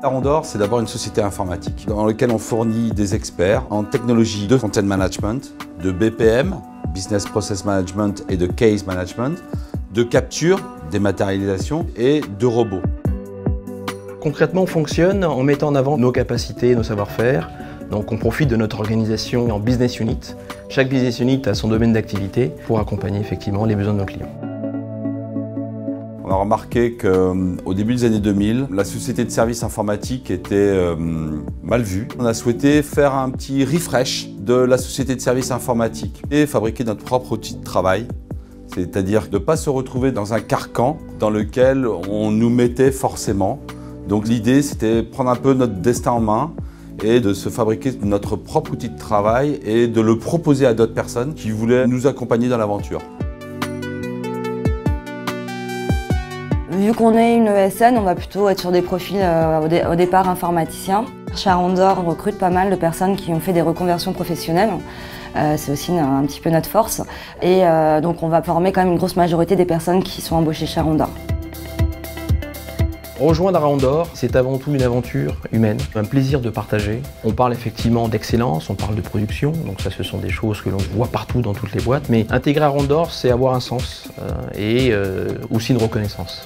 Arondor, c'est d'abord une société informatique dans laquelle on fournit des experts en technologie de content management, de BPM, Business Process Management et de Case Management, de capture, dématérialisation et de robots. Concrètement, on fonctionne en mettant en avant nos capacités, nos savoir-faire. Donc on profite de notre organisation en business unit. Chaque business unit a son domaine d'activité pour accompagner effectivement les besoins de nos clients. On a remarqué qu'au début des années 2000, la société de services informatiques était mal vue. On a souhaité faire un petit refresh de la société de services informatiques et fabriquer notre propre outil de travail. C'est-à-dire de ne pas se retrouver dans un carcan dans lequel on nous mettait forcément. Donc l'idée, c'était de prendre un peu notre destin en main et de se fabriquer notre propre outil de travail et de le proposer à d'autres personnes qui voulaient nous accompagner dans l'aventure. Vu qu'on est une ESN, on va plutôt être sur des profils au départ informaticiens. Chez Arondor, on recrute pas mal de personnes qui ont fait des reconversions professionnelles. C'est aussi un petit peu notre force. Et donc on va former quand même une grosse majorité des personnes qui sont embauchées chez Arondor. Rejoindre Arondor, c'est avant tout une aventure humaine, un plaisir de partager. On parle effectivement d'excellence, on parle de production, donc ça ce sont des choses que l'on voit partout dans toutes les boîtes. Mais intégrer Arondor, c'est avoir un sens et aussi une reconnaissance.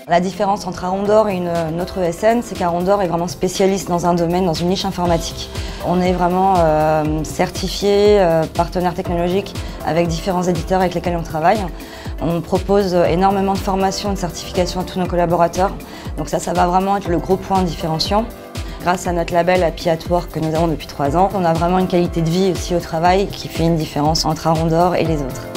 La différence entre Arondor et une autre ESN, c'est qu'Arondor est vraiment spécialiste dans un domaine, dans une niche informatique. On est vraiment certifié, partenaire technologique avec différents éditeurs avec lesquels on travaille. On propose énormément de formations et de certifications à tous nos collaborateurs. Donc ça va vraiment être le gros point différenciant. Grâce à notre label Happy at Work que nous avons depuis 3 ans, on a vraiment une qualité de vie aussi au travail qui fait une différence entre Arondor et les autres.